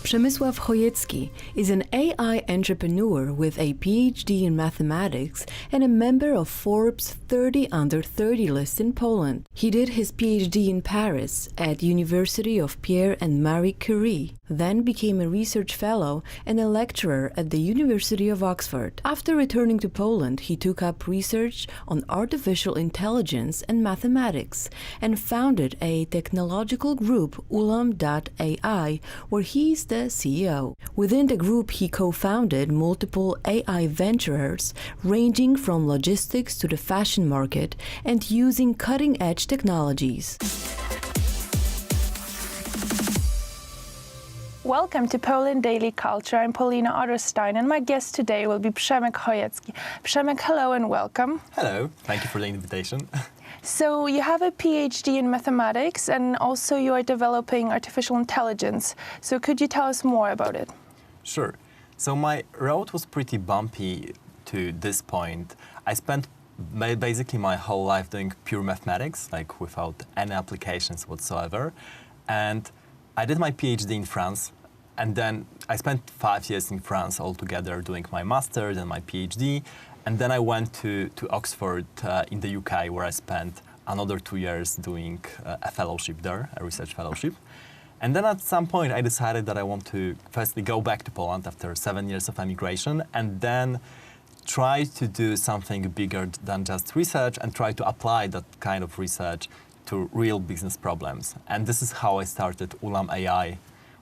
Przemek Chojecki is an AI entrepreneur with a PhD in mathematics and a member of Forbes 30 Under 30 list in Poland. He did his PhD in Paris at Universite Pierre and Marie Curie, then became a research fellow and a lecturer at the University of Oxford. After returning to Poland, he took up research on artificial intelligence and mathematics and founded a technological group, ulam.ai, where he is the CEO. Within the group, he co-founded multiple AI ventures ranging from logistics to the fashion market and using cutting-edge technologies. Welcome to Poland Daily Culture. I'm Paulina Otterstein, and my guest today will be Przemek Chojecki. Przemek, hello and welcome. Hello, thank you for the invitation. So you have a PhD in mathematics, and also you are developing artificial intelligence. So could you tell us more about it? Sure. So my road was pretty bumpy to this point. I spent basically my whole life doing pure mathematics, like without any applications whatsoever. And I did my PhD in France, and then I spent 5 years in France altogether doing my master's and my PhD. And then I went to Oxford in the UK, where I spent another 2 years doing a fellowship there, a research fellowship. And then at some point I decided that I want to firstly go back to Poland after 7 years of emigration, and then try to do something bigger than just research and try to apply that kind of research to real business problems. And this is how I started ulam.ai,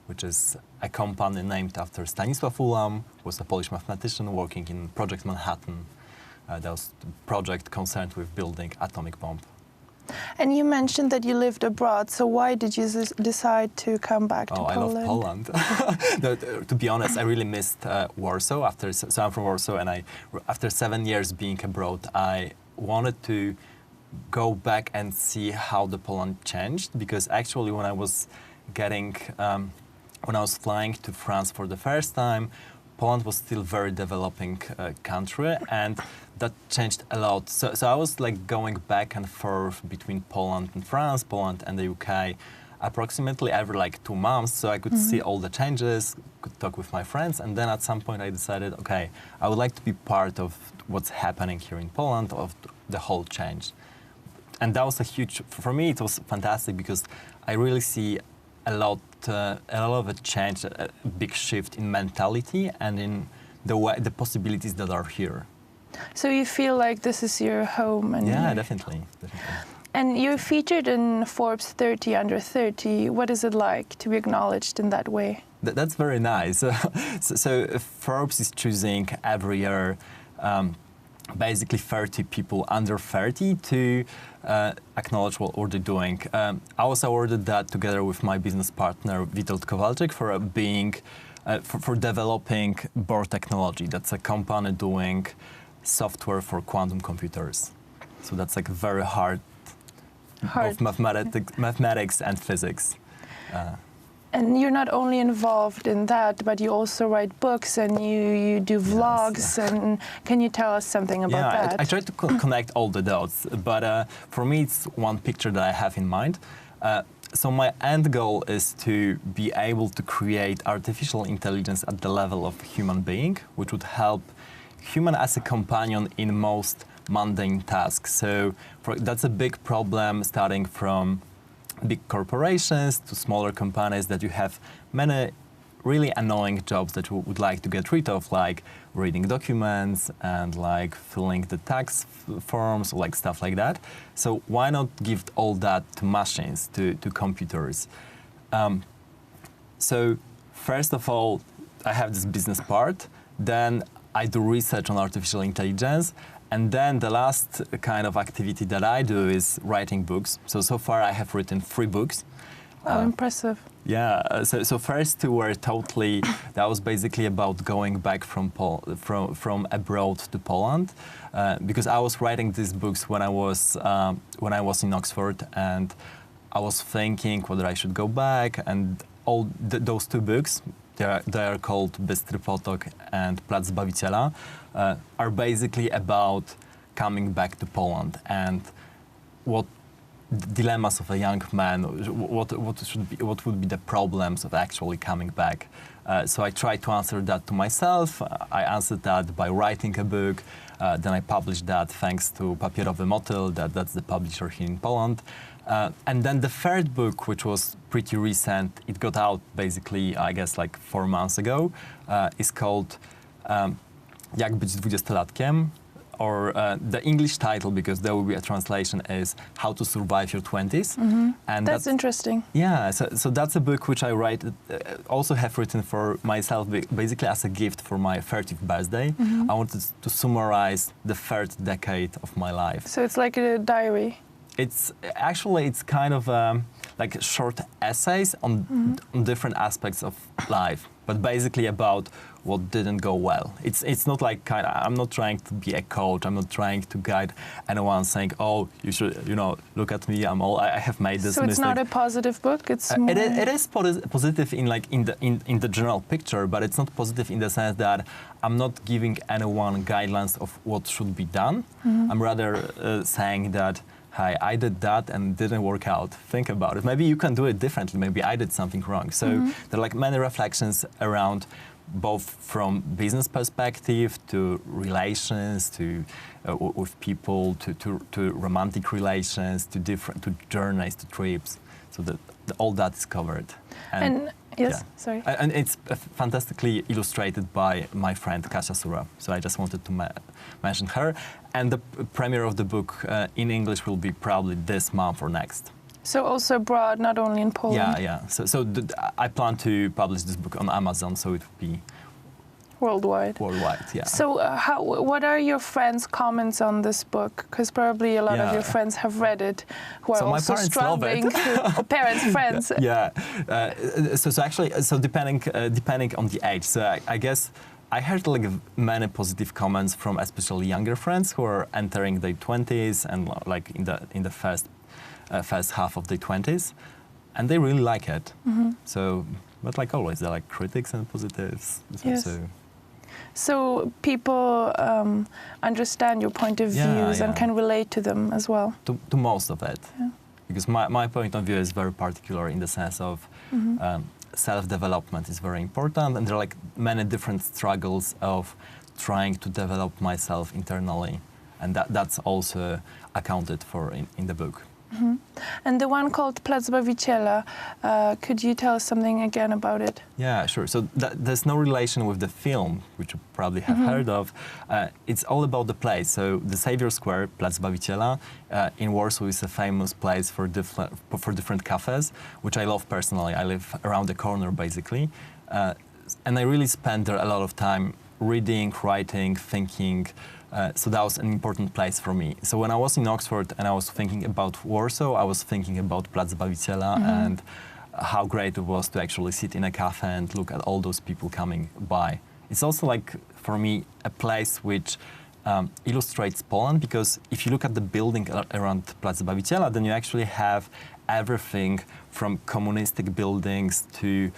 which is a company named after Stanisław Ulam, who was a Polish mathematician working in Project Manhattan. That was a project concerned with building atomic bomb. And you mentioned that you lived abroad, so why did you decide to come back to Poland? I love Poland. No, to be honest, I really missed Warsaw. So I'm from Warsaw, and after 7 years being abroad, I wanted to go back and see how the Poland changed, because actually when I was flying to France for the first time, Poland was still very developing country, and that changed a lot. So I was like going back and forth between Poland and France, Poland and the UK, approximately every like 2 months, so I could see all the changes, could talk with my friends, and then at some point I decided, okay, I would like to be part of what's happening here in Poland, of the whole change. And that was for me it was fantastic, because I really see a lot of a change, a big shift in mentality and in the possibilities that are here. So you feel like this is your home? And yeah, definitely. And you're featured in Forbes 30 Under 30. What is it like to be acknowledged in that way? That's very nice. So Forbes is choosing every year basically 30 people under 30 to acknowledge what they're doing. I was awarded that together with my business partner Witold Kowalczyk for developing Bohr Technology. That's a company doing software for quantum computers. So that's like very hard. Of mathematics and physics. And you're not only involved in that, but you also write books and you do vlogs. Yes. And can you tell us something about that? I try to connect all the dots, but for me it's one picture that I have in mind. So my end goal is to be able to create artificial intelligence at the level of human being, which would help human as a companion in most mundane tasks. So that's a big problem, starting from big corporations to smaller companies, that you have many really annoying jobs that you would like to get rid of, like reading documents and like filling the tax forms, like stuff like that. So why not give all that to machines, to computers? So first of all, I have this business part, then I do research on artificial intelligence, and then the last kind of activity that I do is writing books. So far I have written 3 books. Oh, impressive. Yeah, so first 2 were that was basically about going back from abroad to Poland, because I was writing these books when I was in Oxford, and I was thinking whether I should go back, and those 2 books, they are called Bystry Potok and Plac Zbawiciela, are basically about coming back to Poland and what dilemmas of a young man, what would be the problems of actually coming back So I tried to answer that to myself. I answered that by writing a book. Then I published that thanks to Papierowy Motyl, that's the publisher here in Poland. And then the third book, which was pretty recent, it got out basically, I guess, like 4 months ago, is called Jak być 20-latkiem, or the English title, because there will be a translation, is How to Survive Your 20s. And That's interesting. Yeah, so that's a book which I also have written for myself, basically as a gift for my 30th birthday. I wanted to summarize the third decade of my life. So it's like a diary. It's kind of like short essays on different aspects of life, but basically about what didn't go well. It's not like I'm not trying to be a coach. I'm not trying to guide anyone saying, oh, you should, look at me. I have made this mistake. So it's not a positive book. It's more... it is positive in the general picture, but it's not positive in the sense that I'm not giving anyone guidelines of what should be done. I'm rather saying that, hi, I did that and it didn't work out. Think about it. Maybe you can do it differently. Maybe I did something wrong. So there are like many reflections around both from business perspective to relations, to with people, to romantic relations, to journeys, to trips. So all that is covered. And yes, sorry. And it's fantastically illustrated by my friend Kasia Sura. So I just wanted to mention her. And the premiere of the book in English will be probably this month or next. So also abroad, not only in Poland. Yeah. So I plan to publish this book on Amazon, so it will be worldwide. Worldwide, yeah. So what are your friends' comments on this book? Because probably a lot of your friends have read it, who are also struggling. Or parents, friends. Yeah. So actually, depending on the age. So I guess I heard like many positive comments from especially younger friends who are entering their 20s and like in the first half of their 20s, and they really like it. So, but like always, there are like critics and positives. Yes. So people understand your point of views and can relate to them as well. To most of it, because my point of view is very particular in the sense of self-development is very important, and there are like many different struggles of trying to develop myself internally, and that's also accounted for in the book. And the one called Plac Bawiciela, could you tell us something again about it? Yeah, sure. So there's no relation with the film, which you probably have heard of. It's all about the place. So the Savior Square, Plac Bawiciela, in Warsaw is a famous place for different cafes, which I love personally. I live around the corner, basically. And I really spend there a lot of time reading, writing, thinking. So that was an important place for me. So when I was in Oxford and I was thinking about Warsaw, I was thinking about Plac Bawiciela and how great it was to actually sit in a cafe and look at all those people coming by. It's also like, for me, a place which illustrates Poland, because if you look at the building around Plac Bawiciela, then you actually have everything from communistic buildings to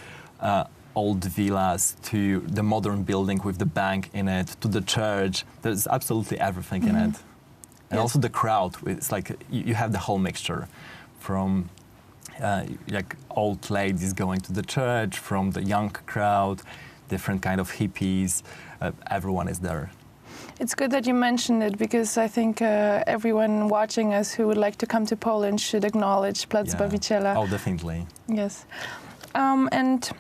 old villas, to the modern building with the bank in it, to the church. There's absolutely everything in it. And also the crowd, it's like you have the whole mixture from like old ladies going to the church, from the young crowd, different kind of hippies, everyone is there. It's good that you mentioned it, because I think everyone watching us who would like to come to Poland should acknowledge Plac Bawiciela. Oh, definitely. Yes. And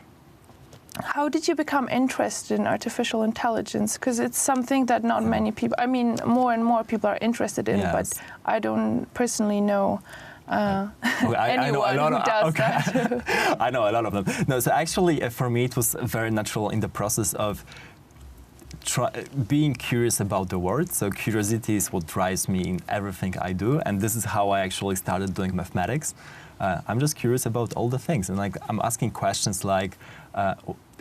how did you become interested in artificial intelligence? Because it's something that not many people, I mean, more and more people are interested in, but I don't personally know anyone who does that. I know a lot of them. No, so actually for me it was very natural in the process of being curious about the world. So curiosity is what drives me in everything I do, and this is how I actually started doing mathematics. I'm just curious about all the things, and like I'm asking questions like,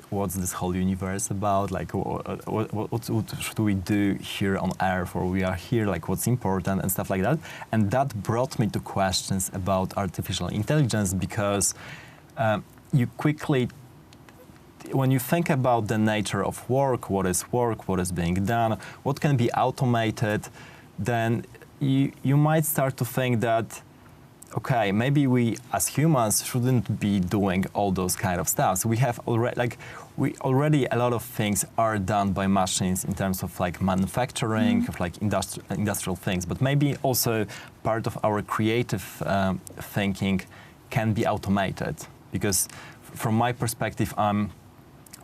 what's this whole universe about? Like, what should we do here on Earth, or we are here? Like, what's important and stuff like that. And that brought me to questions about artificial intelligence, because you quickly, when you think about the nature of work, what is being done, what can be automated, then you might start to think that okay, maybe we as humans shouldn't be doing all those kind of stuff. So we have already a lot of things are done by machines in terms of like manufacturing, of like industrial things, but maybe also part of our creative thinking can be automated. Because from my perspective, I'm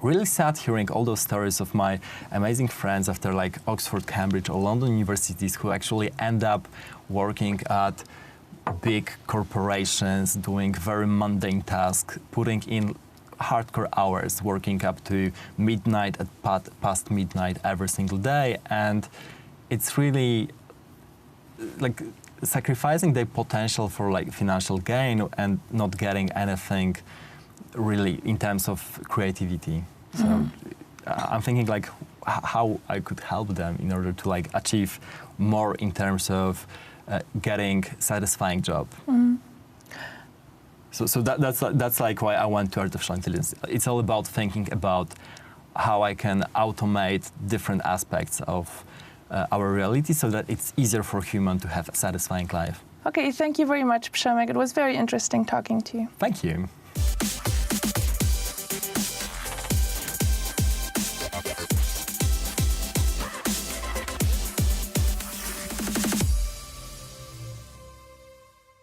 really sad hearing all those stories of my amazing friends after like Oxford, Cambridge or London universities who actually end up working at big corporations, doing very mundane tasks, putting in hardcore hours, working up to midnight, past midnight every single day. And it's really like sacrificing their potential for like financial gain and not getting anything really in terms of creativity. So I'm thinking like how I could help them in order to like achieve more in terms of getting satisfying job. So that's like why I went to artificial intelligence. It's all about thinking about how I can automate different aspects of our reality so that it's easier for human to have a satisfying life. Okay, thank you very much, Przemek. It was very interesting talking to you. Thank you.